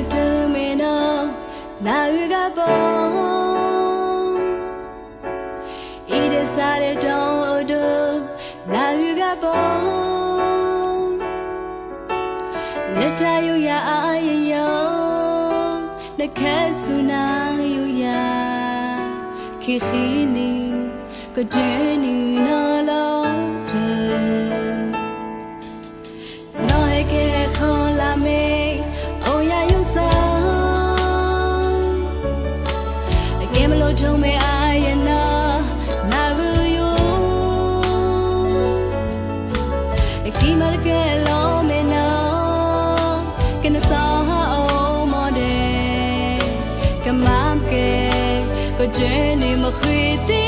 to me no now you got bone it is that it don't do now you got bone let you ya yo the kasuna you ya kikhini ko jeni no lo no ke khola me oh ya you so game lo to me I know now you kimal ke lo me no can so mo de come on ke ko jeni mo khiti